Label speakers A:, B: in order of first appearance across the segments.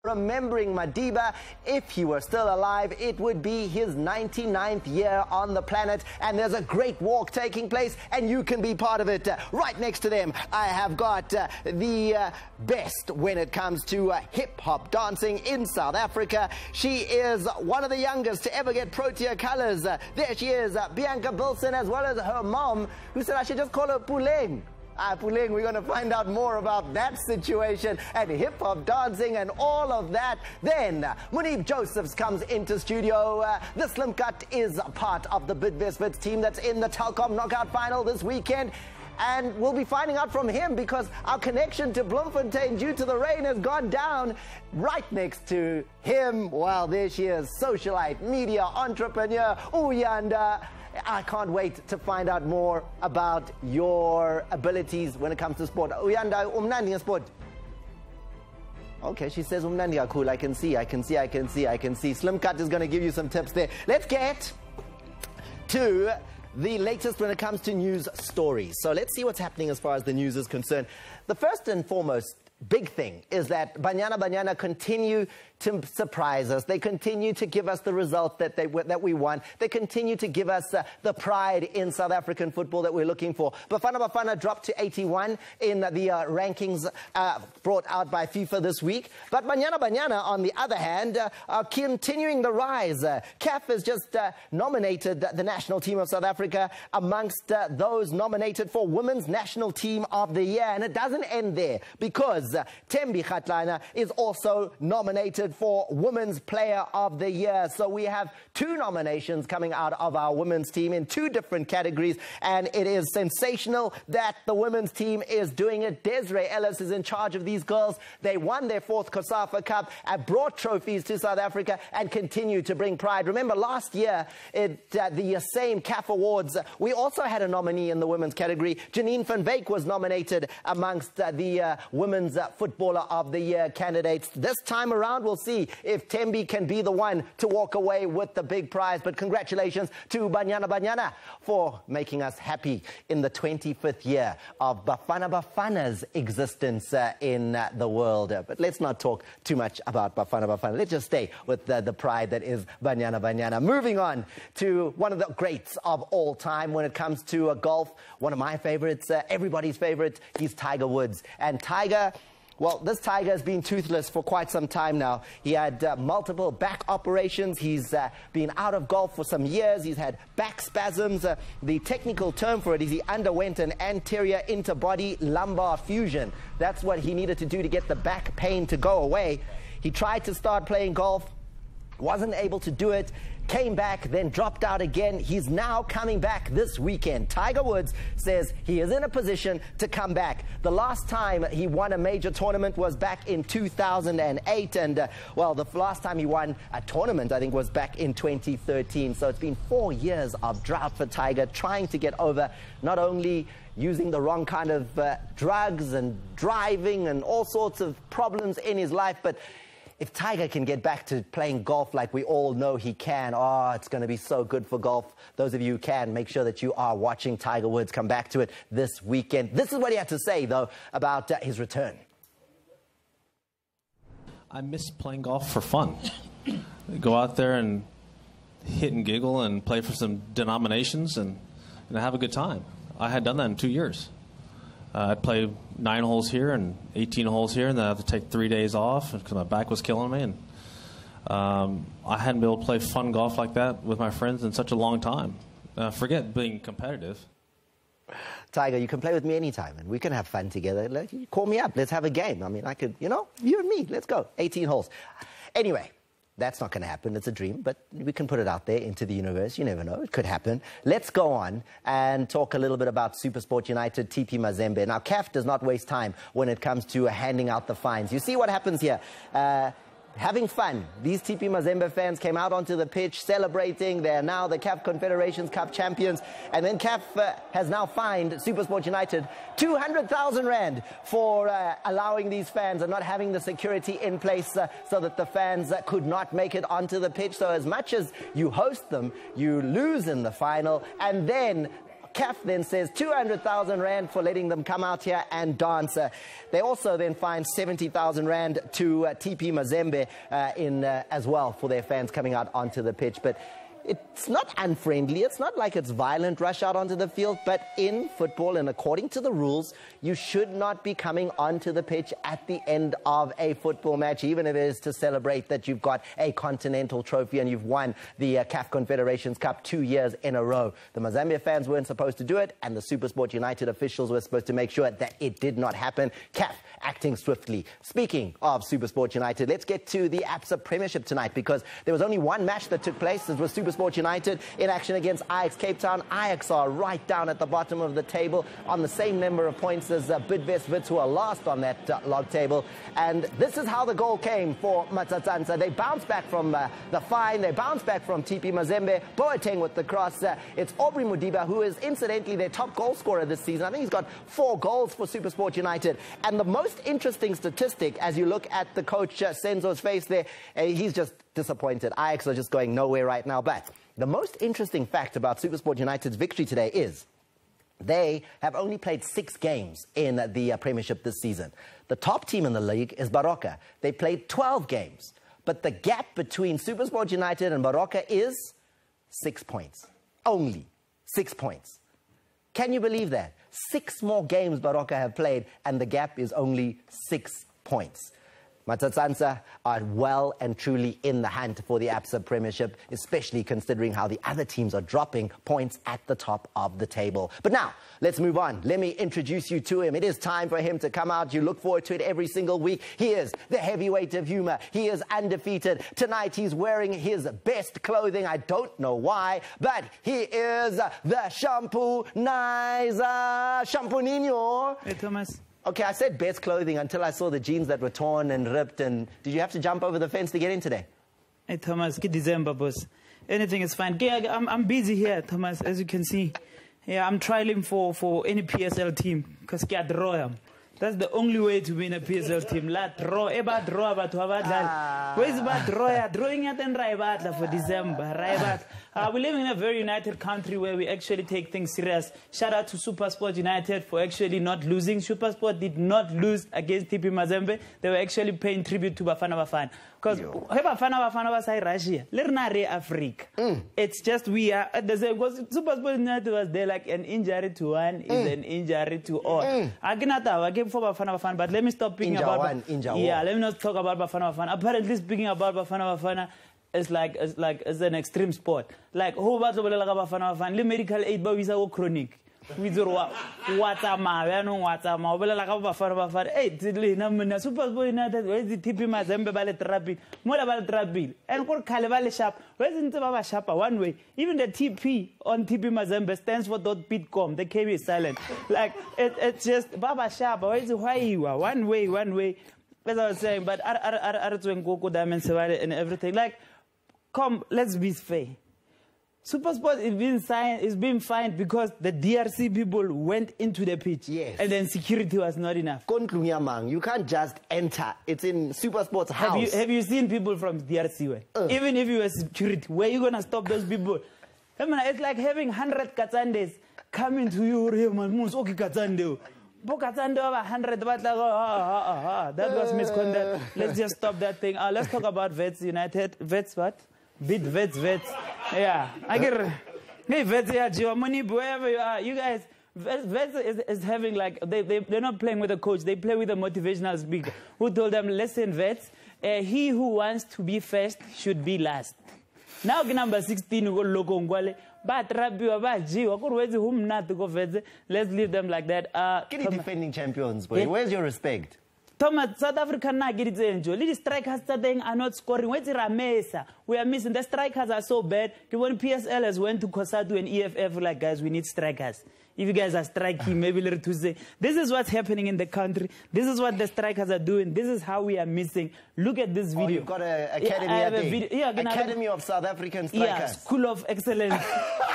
A: Remembering Madiba, if he were still alive, it would be his 99th year on the planet, and there's a great walk taking place, and you can be part of it. Right next to them, I have got the best when it comes to hip-hop dancing in South Africa. She is one of the youngest to ever get Protea colors. There she is, Bianca Bilson, as well as her mom, who said I should just call her Puleng. Puleng, we're going to find out more about that situation and hip-hop dancing and all of that. Then, Munib Josephs comes into studio. The Slim Cut is part of the Bidvest team that's in the Telkom knockout final this weekend. And we'll be finding out from him because our connection to Bloemfontein due to the rain has gone down. Right next to him, well, there she is, socialite, media entrepreneur, Uyanda. I can't wait to find out more about your abilities when it comes to sport. Uyanda, umnandi sport. Okay, she says umnandi cool. I can see. Slim Cut is going to give you some tips there. Let's get to the latest when it comes to news stories. So let's see what's happening as far as the news is concerned. The first and foremost big thing is that Banyana Banyana continue to surprise us. They continue to give us the results that we want. They continue to give us the pride in South African football that we're looking for. Bafana Bafana dropped to 81 in the rankings brought out by FIFA this week. But Banyana Banyana, on the other hand, are continuing the rise. CAF has just nominated the national team of South Africa amongst those nominated for Women's National Team of the Year. And it doesn't end there, because Thembi Kgatlana is also nominated for Women's Player of the Year. So we have two nominations coming out of our women's team in two different categories, and it is sensational that the women's team is doing it. Desiree Ellis is in charge of these girls. They won their fourth COSAFA Cup and brought trophies to South Africa and continue to bring pride. Remember last year at the same CAF Awards, we also had a nominee in the women's category. Janine van Wyk was nominated amongst the Women's Footballer of the Year candidates. This time around, we'll see if Thembi can be the one to walk away with the big prize. But congratulations to Banyana Banyana for making us happy in the 25th year of Bafana Bafana's existence in the world. But let's not talk too much about Bafana Bafana. Let's just stay with the pride that is Banyana Banyana. Moving on to one of the greats of all time when it comes to golf. One of my favorites, everybody's favorite, he's Tiger Woods. And Tiger, well, this Tiger has been toothless for quite some time now. He had multiple back operations. He's been out of golf for some years. He's had back spasms. The technical term for it is he underwent an anterior interbody lumbar fusion. That's what he needed to do to get the back pain to go away. He tried to start playing golf, wasn't able to do it, came back, then dropped out again. He's now coming back this weekend. Tiger Woods says he is in a position to come back. The last time he won a major tournament was back in 2008, and well, the last time he won a tournament, I think, was back in 2013. So it's been 4 years of drought for Tiger, trying to get over not only using the wrong kind of drugs and driving and all sorts of problems in his life, but if Tiger can get back to playing golf like we all know he can, oh, it's going to be so good for golf. Those of you who can, make sure that you are watching Tiger Woods come back to it this weekend. This is what he had to say, though, about his return.
B: I miss playing golf for fun. Go out there and hit and giggle and play for some denominations and have a good time. I had done that in 2 years. I'd play 9 holes here and 18 holes here, and then I'd have to take 3 days off because my back was killing me. And I hadn't been able to play fun golf like that with my friends in such a long time. Forget being competitive.
A: Tiger, you can play with me anytime, and we can have fun together. Call me up. Let's have a game. I mean, I could, you know, you and me. Let's go. 18 holes. Anyway. That's not going to happen. It's a dream, but we can put it out there into the universe. You never know. It could happen. Let's go on and talk a little bit about SuperSport United, TP Mazembe. Now, CAF does not waste time when it comes to handing out the fines. You see what happens here. Having fun. These TP Mazembe fans came out onto the pitch celebrating. They're now the CAF Confederations Cup champions. And then CAF has now fined SuperSport United 200,000 Rand for allowing these fans and not having the security in place so that the fans could not make it onto the pitch. So as much as you host them, you lose in the final. And then CAF then says 200,000 rand for letting them come out here and dance. They also then fined 70,000 rand to TP Mazembe as well for their fans coming out onto the pitch. But it's not unfriendly. It's not like it's violent rush out onto the field. But in football, and according to the rules, you should not be coming onto the pitch at the end of a football match, even if it is to celebrate that you've got a continental trophy and you've won the CAF Confederations Cup 2 years in a row. The Mazembe fans weren't supposed to do it, and the SuperSport United officials were supposed to make sure that it did not happen. CAF acting swiftly. Speaking of SuperSport United, let's get to the ABSA Premiership tonight, because there was only one match that took place. It was SuperSport United in action against Ajax Cape Town. Ajax are right down at the bottom of the table on the same number of points as Bidvest Wits, who are last on that log table. And this is how the goal came for Matsatsantsa. They bounced back from the fine. They bounced back from TP Mazembe. Boateng with the cross. It's Aubrey Mudiba, who is incidentally their top goal scorer this season. I think he's got 4 goals for SuperSport United. And the most interesting statistic, as you look at the coach Senzo's face there, he's just disappointed. Ajax are just going nowhere right now. But the most interesting fact about SuperSport United's victory today is they have only played 6 games in the Premiership this season. The top team in the league is Baroka. They played 12 games. But the gap between SuperSport United and Baroka is 6 points. Only 6 points. Can you believe that? 6 more games Baroka have played, and the gap is only 6 points. Matsatsantsa are well and truly in the hunt for the ABSA Premiership, especially considering how the other teams are dropping points at the top of the table. But now, let's move on. Let me introduce you to him. It is time for him to come out. You look forward to it every single week. He is the heavyweight of humor. He is undefeated. Tonight, he's wearing his best clothing. I don't know why, but he is the Shampoo Nizer. Shampoo Nino.
C: Hey, Thomas.
A: Okay, I said best clothing until I saw the jeans that were torn and ripped. And did you have to jump over the fence to get in today?
C: Hey, Thomas, good December, boss. Anything is fine. Yeah, I'm busy here, Thomas, as you can see. Yeah, I'm trialing for any PSL team, because I draw. That's the only way to win a PSL team. La draw, eba draw, but where's about draw? Drawing at and Raibat for December. Raibat. We're living in a very united country where we actually take things serious. Shout out to SuperSport United for actually not losing. SuperSport did not lose against TP Mazembe. They were actually paying tribute to Bafana Bafana. Because Bafana was Russia. Lerna Africa. It's just we are at the same. Because SuperSport United was there like an injury to one is an injury to all. I came for Bafana Bafana, but let me stop speaking about let me not talk about Bafana Bafana. Apparently, speaking about Bafana Bafana is it's an extreme sport. Like who about Bafana Bafana? Le medical aid, but we say chronic. We do what's a man, what's a man, Bafana Bafana. Hey, SuperSport United, where's the TP Mazembe ballet rapid? More about rapid. And what Calvale Sharp? Where's the Baba Sharpa? One way. Even the TP on TP Mazembe stands for .bitcom. The KB is silent. Like it's just Baba Sharpa. Where's the why you are? One way. As I was saying, but and everything. Like, come, let's be fair. SuperSport is being fined because the DRC people went into the pitch.
A: Yes.
C: And then security was not enough.
A: You can't just enter. It's in SuperSport's house.
C: Have you seen people from DRC? Even if you were security, where are you going to stop those people? I mean, it's like having 100 Katsandes coming to you. Katsande over 100, but that was misconduct. Let's just stop that thing. Let's talk about Vets United. Vets what? Vets. Yeah. I get hey, Vets, yeah, Giovanni, wherever you are. You guys, Vets is having like, they're not playing with a coach. They play with a motivational speaker who told them, listen, Vets, he who wants to be first should be last. Now, number 16, you go loco ngwale. But let's leave them like that.
A: Get defending champions, boy. Where's your respect?
C: Thomas, South Africa the strikers are not scoring. Where's Ramesa? We are missing. The strikers are so bad. When PSL has went to COSATU and EFF, like, guys, we need strikers. If you guys are striking, maybe little to say, this is what's happening in the country. This is what the strikers are doing. This is how we are missing. Look at this video.
A: You've got an academy Academy of South African Strikers.
C: Yeah, School of Excellence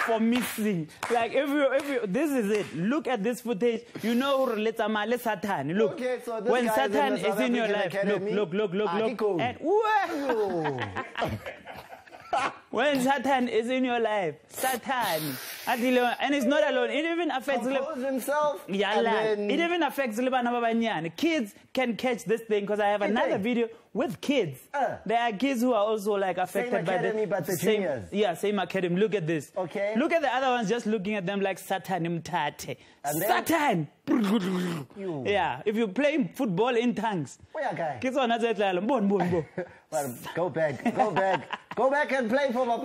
C: for missing. Like, this is it. Look at this footage. You know, Satan. Look,
A: okay, so
C: when Satan is in your life, look. And, when Satan is in your life, Satan. And it's not alone. It even affects
A: himself.
C: It even affects kids can catch this thing because I have another video with kids. There are kids who are also like affected by
A: the same.
C: Yeah, same academy. Look at this.
A: Okay.
C: Look at the other ones just looking at them like Satan Mtate. Satan. Yeah. If you play football in tongues. Kids are not
A: go back. Go back and play for my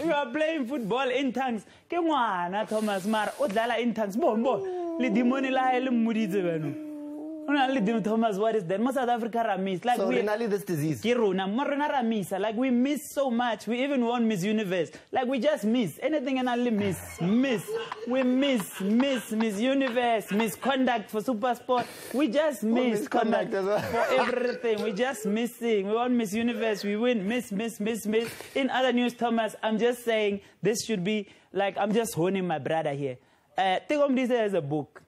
C: You are playing football in tongues. Ke ngwana Thomas Mar o dlala in tongues. Le demoni la ele muditse bano. Thomas, what is that? Most South Africa ramis. Like
A: so renally this disease.
C: Like we miss so much. We even won Miss Universe. Like we just miss anything and only miss. We miss Miss Universe, misconduct for Super Sport. We just miss conduct for everything. We just missing. We won Miss Universe. We win. Miss. In other news, Thomas, I'm just saying this should be like I'm just honing my brother here. Tegomdise has a book.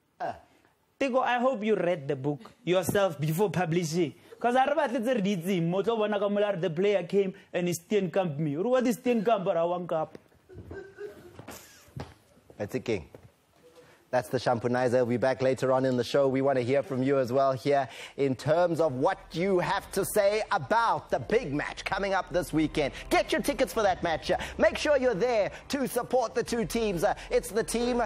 C: I hope you read the book yourself before publishing. Because I remember the player came and he steenkamp me. What is steenkamp or a one cup?
A: That's a king. That's the Shampunizer. We'll be back later on in the show. We want to hear from you as well here in terms of what you have to say about the big match coming up this weekend. Get your tickets for that match. Make sure you're there to support the two teams. It's the team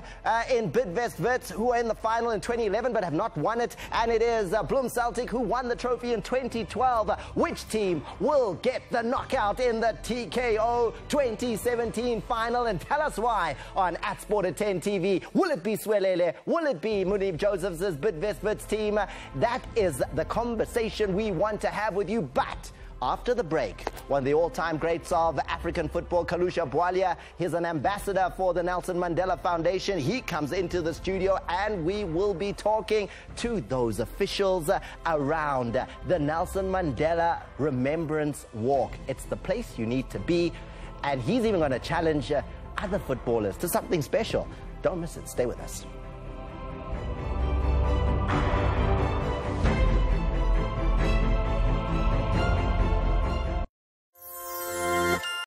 A: in Bidvest Wits who are in the final in 2011 but have not won it. And it is Bloem Celtic who won the trophy in 2012. Which team will get the knockout in the TKO 2017 final? And tell us why on @Sport@10 TV. Will it be Swelele? Will it be Munib Joseph's Bidvest Wits team? That is the conversation we want to have with you. But after the break, one of the all-time greats of African football, Kalusha Bwalia, he's an ambassador for the Nelson Mandela Foundation. He comes into the studio and we will be talking to those officials around the Nelson Mandela Remembrance Walk. It's the place you need to be, and he's even going to challenge other footballers to something special. Don't miss it. Stay with us.